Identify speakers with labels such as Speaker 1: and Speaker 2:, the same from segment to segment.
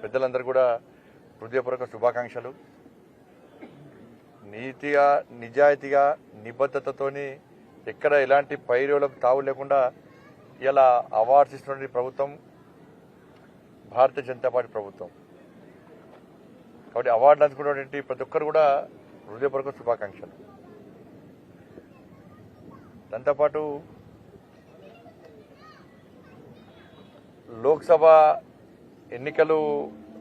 Speaker 1: పెద్దలందరూ కూడా హృదయపూర్వక శుభాకాంక్షలు. నీతిగా నిజాయితీగా నిబద్ధతతోని ఎక్కడ ఎలాంటి పైరులకు తావు లేకుండా ఇలా అవార్డ్స్ ఇస్తున్న ప్రభుత్వం భారతీయ జనతా పార్టీ ప్రభుత్వం. కాబట్టి అవార్డులు అందుకున్నటువంటి ప్రతి ఒక్కరు కూడా హృదయపూర్వక శుభాకాంక్షలు. దాంతోపాటు లోక్సభ ఎన్నికలు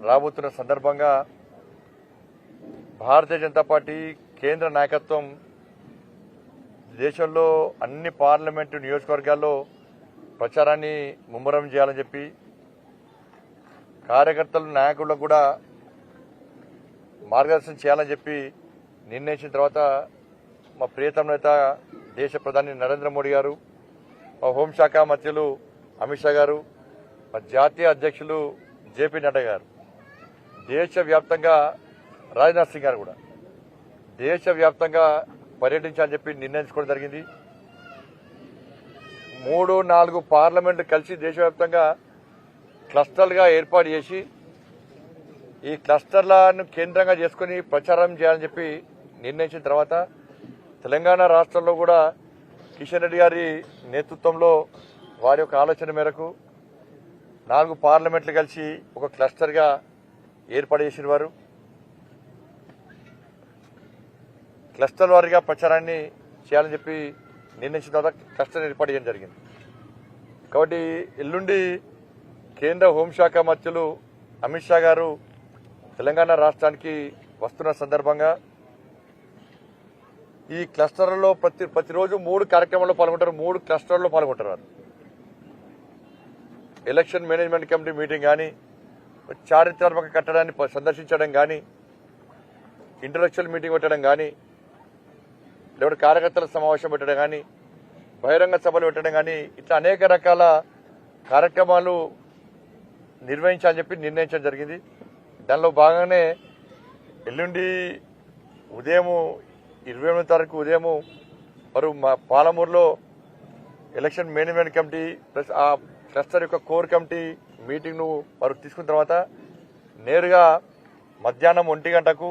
Speaker 1: రాబోతున్న సందర్భంగా భారతీయ జనతా పార్టీ కేంద్ర నాయకత్వం దేశంలో అన్ని పార్లమెంటు నియోజకవర్గాల్లో ప్రచారాన్ని ముమ్మరం చేయాలని చెప్పి కార్యకర్తలు నాయకులకు కూడా మార్గదర్శనం చేయాలని చెప్పి నిర్ణయించిన తర్వాత మా ప్రియతమ నేత దేశ ప్రధాని నరేంద్ర మోడీ గారు, మా హోంశాఖ మంత్రులు అమిత్ షా గారు, మా జాతీయ అధ్యక్షులు జేపీ నడ్డా గారు, దేశవ్యాప్తంగా రాజ్నాథ్ సింగ్ గారు కూడా దేశవ్యాప్తంగా పర్యటించాలని చెప్పి నిర్ణయించుకోవడం జరిగింది. 3-4 పార్లమెంట్లు కలిసి దేశవ్యాప్తంగా క్లస్టర్లుగా ఏర్పాటు చేసి ఈ క్లస్టర్లను కేంద్రంగా చేసుకుని ప్రచారం చేయాలని చెప్పి నిర్ణయించిన తర్వాత తెలంగాణ రాష్ట్రంలో కూడా కిషన్ రెడ్డి గారి నేతృత్వంలో వారి యొక్క ఆలోచన మేరకు 4 పార్లమెంట్లు కలిసి ఒక క్లస్టర్గా ఏర్పాటు చేసిన వారు క్లస్టర్ వారీగా ప్రచారాన్ని చేయాలని చెప్పి నిర్ణయించిన తర్వాత క్లస్టర్ ఏర్పాటు చేయడం జరిగింది. కాబట్టి ఎల్లుండి కేంద్ర హోంశాఖ మంత్రులు అమిత్ షా గారు తెలంగాణ రాష్ట్రానికి వస్తున్న సందర్భంగా ఈ క్లస్టర్లలో ప్రతిరోజు 3 కార్యక్రమాల్లో పాల్గొంటారు. 3 క్లస్టర్లో పాల్గొంటారు వారు. ఎలక్షన్ మేనేజ్మెంట్ కమిటీ మీటింగ్ కానీ, చారిత్రాత్మక కట్టడాన్ని సందర్శించడం కానీ, ఇంటలెక్చువల్ మీటింగ్ పెట్టడం కానీ, లేకపోతే కార్యకర్తల సమావేశం పెట్టడం కానీ, బహిరంగ సభలు పెట్టడం కానీ, ఇట్లా అనేక రకాల కార్యక్రమాలు నిర్వహించాలని చెప్పి నిర్ణయించడం జరిగింది. దానిలో భాగంగానే ఎల్లుండి ఉదయం 28వ తారీఖు ఉదయం వారు మా పాలమూరులో ఎలక్షన్ మేనేజ్మెంట్ కమిటీ ప్లస్ ఆ క్లస్టర్ యొక్క కోర్ కమిటీ మీటింగ్ను వారు తీసుకున్న తర్వాత నేరుగా మధ్యాహ్నం 1 గంటకు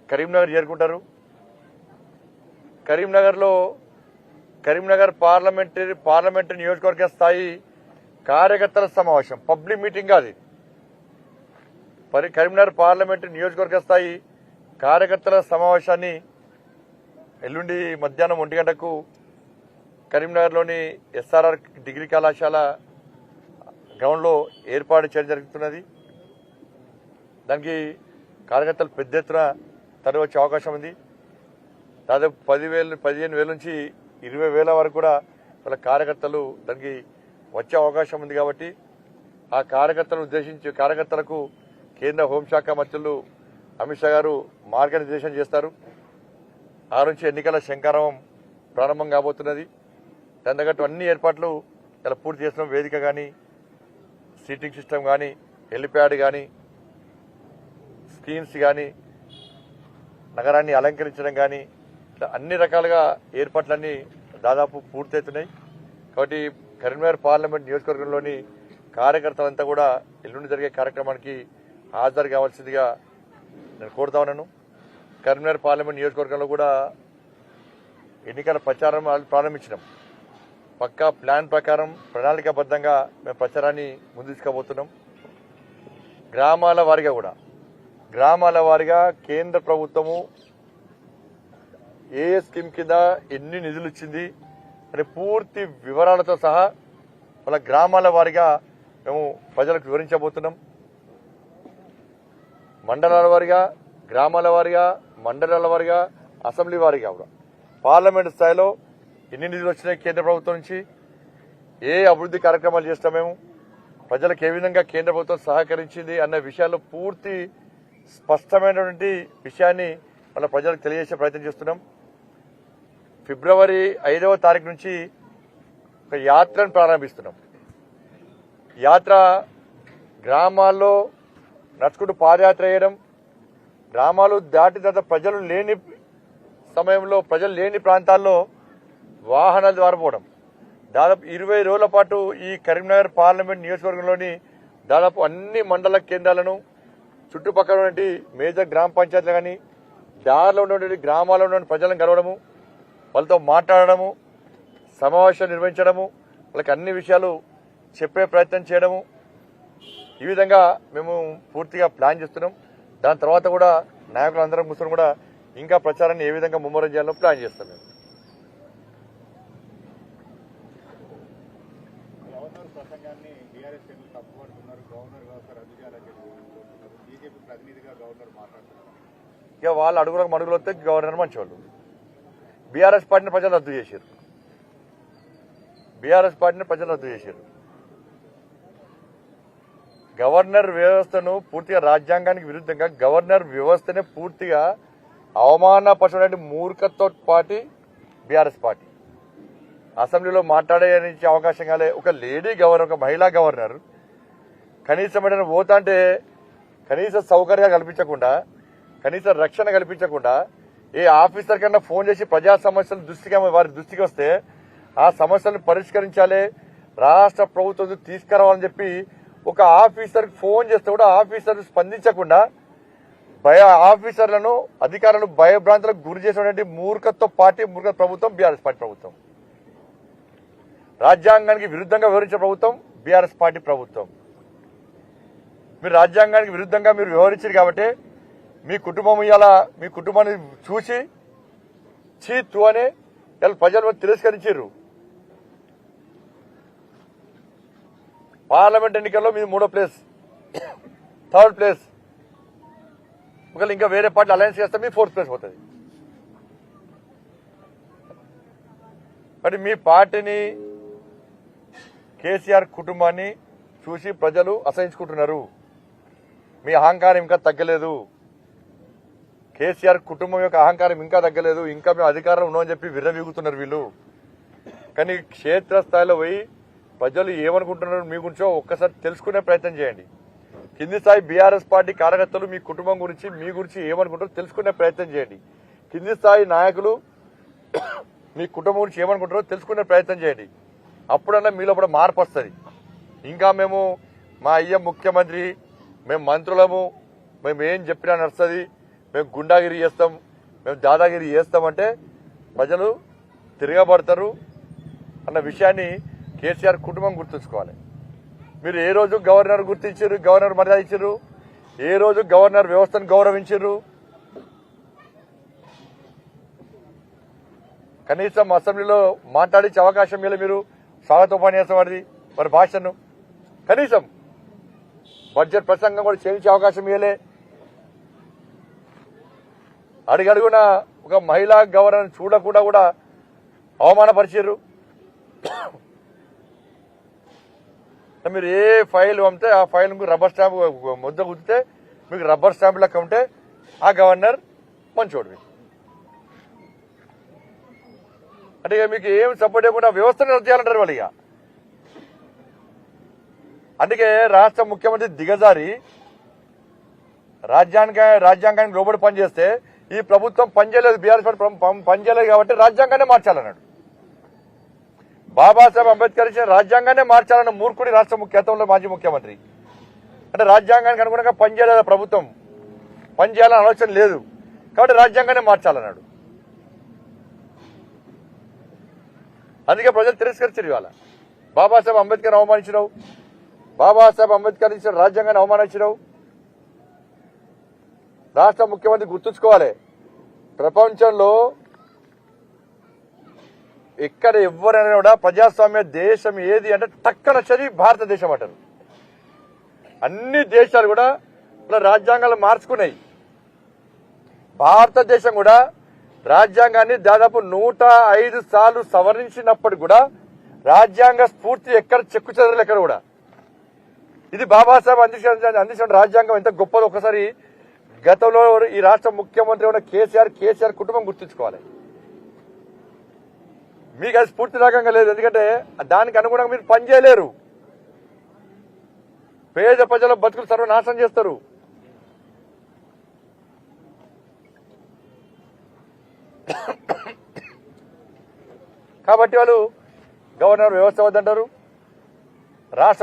Speaker 1: కరీంనగర్ చేరుకుంటారు. కరీంనగర్ పార్లమెంటు నియోజకవర్గ స్థాయి కార్యకర్తల సమావేశం పబ్లిక్ మీటింగ్ అది. కరీంనగర్ పార్లమెంటు నియోజకవర్గ స్థాయి కార్యకర్తల సమావేశాన్ని ఎల్లుండి మధ్యాహ్నం 1 గంటకు కరీంనగర్లోని ఎస్ఆర్ఆర్ డిగ్రీ కళాశాల గ్రౌండ్లో ఏర్పాటు చేయడం జరుగుతున్నది. దానికి కార్యకర్తలు పెద్ద ఎత్తున తరలి వచ్చే అవకాశం ఉంది. దాదాపు 15,000 నుంచి 20,000 వరకు కూడా వాళ్ళ కార్యకర్తలు దానికి వచ్చే అవకాశం ఉంది. కాబట్టి ఆ కార్యకర్తలను ఉద్దేశించి కార్యకర్తలకు కేంద్ర హోంశాఖ మంత్రులు అమిత్ షా గారు మార్గనిర్దేశం చేస్తారు. ఆ నుంచి ఎన్నికల శంఖారావం ప్రారంభం కాబోతున్నది. దాని తగ్గట్టు అన్ని ఏర్పాట్లు ఇలా పూర్తి చేస్తున్నాం. వేదిక కానీ, సీటింగ్ సిస్టమ్ కానీ, హెలిప్యాడ్ కానీ, స్క్రీన్స్ కానీ, నగరాన్ని అలంకరించడం కానీ, ఇట్లా అన్ని రకాలుగా ఏర్పాట్లన్నీ దాదాపు పూర్తవుతున్నాయి. కాబట్టి కరీంనగర్ పార్లమెంట్ నియోజకవర్గంలోని కార్యకర్తలంతా కూడా ఎల్లుండి జరిగే కార్యక్రమానికి హాజరు కావాల్సిందిగా నేను కోరుతా ఉన్నాను. కరీంనగర్ పార్లమెంట్ నియోజకవర్గంలో కూడా ఎన్నికల ప్రచారం ప్రారంభించినాం. పక్కా ప్లాన్ ప్రకారం ప్రణాళికాబద్ధంగా మేము ప్రచారాన్ని ముందు తీసుకుపోతున్నాం. గ్రామాల వారీగా కేంద్ర ప్రభుత్వము ఏ స్కీమ్ కింద ఎన్ని నిధులు ఇచ్చింది అనే పూర్తి వివరాలతో సహా వాళ్ళ గ్రామాల వారీగా మేము ప్రజలకు వివరించబోతున్నాం. మండలాల వారీగా, గ్రామాల వారీగా, మండలాల వారీగా, అసెంబ్లీ వారీగా కూడా పార్లమెంటు స్థాయిలో ఎన్ని నిధులు వచ్చినాయి కేంద్ర ప్రభుత్వం నుంచి, ఏ అభివృద్ధి కార్యక్రమాలు చేస్తాం, మేము ప్రజలకు ఏ విధంగా కేంద్ర ప్రభుత్వం సహకరించింది అన్న విషయాల్లో పూర్తి స్పష్టమైనటువంటి విషయాన్ని మన ప్రజలకు తెలియజేసే ప్రయత్నం చేస్తున్నాం. ఫిబ్రవరి 5వ తారీఖు నుంచి ఒక యాత్రను ప్రారంభిస్తున్నాం. యాత్ర గ్రామాల్లో నడుచుకుంటూ పాదయాత్ర చేయడం, గ్రామాలు దాటి తర్వాత ప్రజలు లేని సమయంలో ప్రజలు లేని ప్రాంతాల్లో వాహనాల ద్వారా పోవడం. దాదాపు 20 రోజుల పాటు ఈ కరీంనగర్ పార్లమెంట్ నియోజకవర్గంలోని దాదాపు అన్ని మండల కేంద్రాలను చుట్టుపక్కల ఉన్నటువంటి మేజర్ గ్రామ పంచాయతీలు కానీ దారిలో ఉన్నటువంటి గ్రామాల్లో ఉన్న ప్రజలను కలవడము, వాళ్ళతో మాట్లాడడము, సమావేశం నిర్వహించడము, వాళ్ళకి అన్ని విషయాలు చెప్పే ప్రయత్నం చేయడము, ఈ విధంగా మేము పూర్తిగా ప్లాన్ చేస్తున్నాం. దాని తర్వాత కూడా నాయకులందరం కూర్చొని కూడా ఇంకా ప్రచారాన్ని ఏ విధంగా ముమ్మరం చేయాలో ప్లాన్ చేస్తాం. మేము
Speaker 2: గవర్నర్ ప్రసంగాన్ని బీఆర్ఎస్ శ్రేణులు తప్పుపడుతున్నారు. గవర్నర్ వ్యవస్థ రద్దు చేయాలని కోరుతున్నారు. బీజేపీ ప్రతినిధిగా గవర్నర్ మాట్లాడుతున్నారు.
Speaker 1: ఇక వాళ్ళు అడుగులకు మడుగులు వస్తే గవర్నర్ మంచివాళ్ళు. బీఆర్ఎస్ పార్టీని ప్రజలు రద్దు చేశారు. గవర్నర్ వ్యవస్థను పూర్తిగా రాజ్యాంగానికి విరుద్ధంగా గవర్నర్ వ్యవస్థనే పూర్తిగా అవమానపరచడానికి మూర్ఖత్వ పార్టీ బీఆర్ఎస్ పార్టీ. అసెంబ్లీలో మాట్లాడే అవకాశం కాలే. ఒక లేడీ గవర్నర్, ఒక మహిళా గవర్నర్ కనీసం ఏదైనా పోతా అంటే కనీస సౌకర్యాలు కల్పించకుండా, కనీస రక్షణ కల్పించకుండా, ఏ ఆఫీసర్ కన్నా ఫోన్ చేసి ప్రజా సమస్యలు వారి దృష్టికి వస్తే ఆ సమస్యలను పరిష్కరించాలి, రాష్ట్ర ప్రభుత్వం తీసుకురావాలని చెప్పి ఒక ఆఫీసర్కి ఫోన్ చేస్తే కూడా ఆఫీసర్ స్పందించకుండా ఆఫీసర్లను, అధికారులను భయభ్రాంతులకు గురి చేసినటువంటి మూర్ఖత్వ పార్టీ, మూర్ఖ ప్రభుత్వం బీఆర్ఎస్ పార్టీ ప్రభుత్వం. రాజ్యాంగానికి విరుద్ధంగా వ్యవహరించే ప్రభుత్వం బీఆర్ఎస్ పార్టీ ప్రభుత్వం. మీరు రాజ్యాంగానికి విరుద్ధంగా మీరు వ్యవహరించారు కాబట్టి మీ కుటుంబం మీ కుటుంబాన్ని చూసి చీత్తు అని ప్రజలు తిరస్కరించారు. పార్లమెంట్ ఎన్నికల్లో మీది 3వ ప్లేస్, 3rd ప్లేస్. ఒకవేళ ఇంకా వేరే పార్టీ అలయన్స్ చేస్తే మీ 4th ప్లేస్ పోతుంది. మరి మీ పార్టీని, కేసీఆర్ కుటుంబాన్ని చూసి ప్రజలు అసహించుకుంటున్నారు. మీ అహంకారం ఇంకా తగ్గలేదు. కేసీఆర్ కుటుంబం యొక్క అహంకారం ఇంకా తగ్గలేదు. ఇంకా మేము అధికారంలో ఉన్నామని చెప్పి విర్రవీగుతున్నారు వీళ్ళు. కానీ క్షేత్రస్థాయిలో పోయి ప్రజలు ఏమనుకుంటున్నారు మీ గురించో ఒక్కసారి తెలుసుకునే ప్రయత్నం చేయండి. కింది స్థాయి బీఆర్ఎస్ పార్టీ కార్యకర్తలు మీ కుటుంబం గురించి, మీ గురించి ఏమనుకుంటారో తెలుసుకునే ప్రయత్నం చేయండి. కింది స్థాయి నాయకులు మీ కుటుంబం గురించి ఏమనుకుంటారో తెలుసుకునే ప్రయత్నం చేయండి. అప్పుడన్నా మీలో కూడా మార్పు వస్తుంది. ఇంకా మేము మా అయ్య ముఖ్యమంత్రి, మేము మంత్రులము, మేము ఏం చెప్పినా నడుస్తుంది, మేము గుండాగిరి చేస్తాం, మేము దాదాగిరి చేస్తామంటే ప్రజలు తిరగబడతారు అన్న విషయాన్ని కేసీఆర్ కుటుంబం గుర్తుంచుకోవాలి. మీరు ఏ రోజు గవర్నర్ గుర్తించారు, గవర్నర్ మర్యాద ఇచ్చారు, ఏ రోజు గవర్నర్ వ్యవస్థను గౌరవించారు? కనీసం అసెంబ్లీలో మాట్లాడించే అవకాశం ఇవ్వలే. మీరు స్వాగతోపన్యాసం వాడిది మరి భాషను కనీసం బడ్జెట్ ప్రసంగం కూడా చేయించే అవకాశం ఇవ్వలే. అడుగడుగున ఒక మహిళా గవర్నర్ చూడకుండా కూడా అవమానపరిచారు. మీరు ఏ ఫైల్ పంపితే ఆ ఫైల్ రబ్బర్ స్టాంప్ ముద్ద కుదితే మీకు రబ్బర్ స్టాంప్ లెక్క ఉంటే ఆ గవర్నర్ మంచోడు. అంటే మీకు ఏం సపోర్ట్ చేయకుండా వ్యవస్థను రద్దు చేయాలంటారు వాళ్ళు. అందుకే రాష్ట్ర ముఖ్యమంత్రి దిగజారి రాజ్యాంగానికి లోబడి పనిచేస్తే ఈ ప్రభుత్వం పనిచేయలేదు, బీఆర్ఎస్ పనిచేయలేదు కాబట్టి రాజ్యాంగాన్ని మార్చాలన్నాడు. బాబాసాహెబ్ అంబేద్కర్ ఇచ్చిన రాజ్యాంగాన్ని మార్చాలన్న మూర్ఖుడి రాష్ట్ర గతంలో మాజీ ముఖ్యమంత్రి. అంటే రాజ్యాంగానికి అనుగుణంగా పనిచేయలేదు ప్రభుత్వం, పనిచేయాలని ఆలోచన లేదు కాబట్టి రాజ్యాంగాన్ని మార్చాలన్నాడు. అందుకే ప్రజలు తిరస్కరించారు. ఇవాళ బాబాసాహెబ్ అంబేద్కర్ అవమానించినావు, బాబాసాహెబ్ అంబేద్కర్ ఇచ్చిన రాజ్యాంగాన్ని అవమానించినావు. రాష్ట్ర ముఖ్యమంత్రి గుర్తుంచుకోవాలి, ప్రపంచంలో ఎక్కడ ఎవరైనా కూడా ప్రజాస్వామ్య దేశం ఏది అంటే టక్కన చదివి భారతదేశం అంటారు. అన్ని దేశాలు కూడా రాజ్యాంగాలు మార్చుకున్నాయి. భారతదేశం కూడా రాజ్యాంగాన్ని దాదాపు 105 సార్లు సవరించినప్పటికి కూడా రాజ్యాంగ స్ఫూర్తి ఎక్కడ చెక్కు చెదరలు ఎక్కడ కూడా. ఇది బాబాసాహెబ్ అందించిన రాజ్యాంగం ఎంత గొప్పదో ఒకసారి గతంలో ఈ రాష్ట్ర ముఖ్యమంత్రి ఉన్న కేసీఆర్ కుటుంబం గుర్తుంచుకోవాలి. మీకు అది స్ఫూర్తి రకంగా లేదు, ఎందుకంటే దానికి అనుగుణంగా మీరు పనిచేయలేరు. పేద ప్రజల బతుకులు సర్వనాశనం చేస్తారు. కాబట్టి వాళ్ళు గవర్నర్ వ్యవస్థ వద్దంటారు. రాష్ట్ర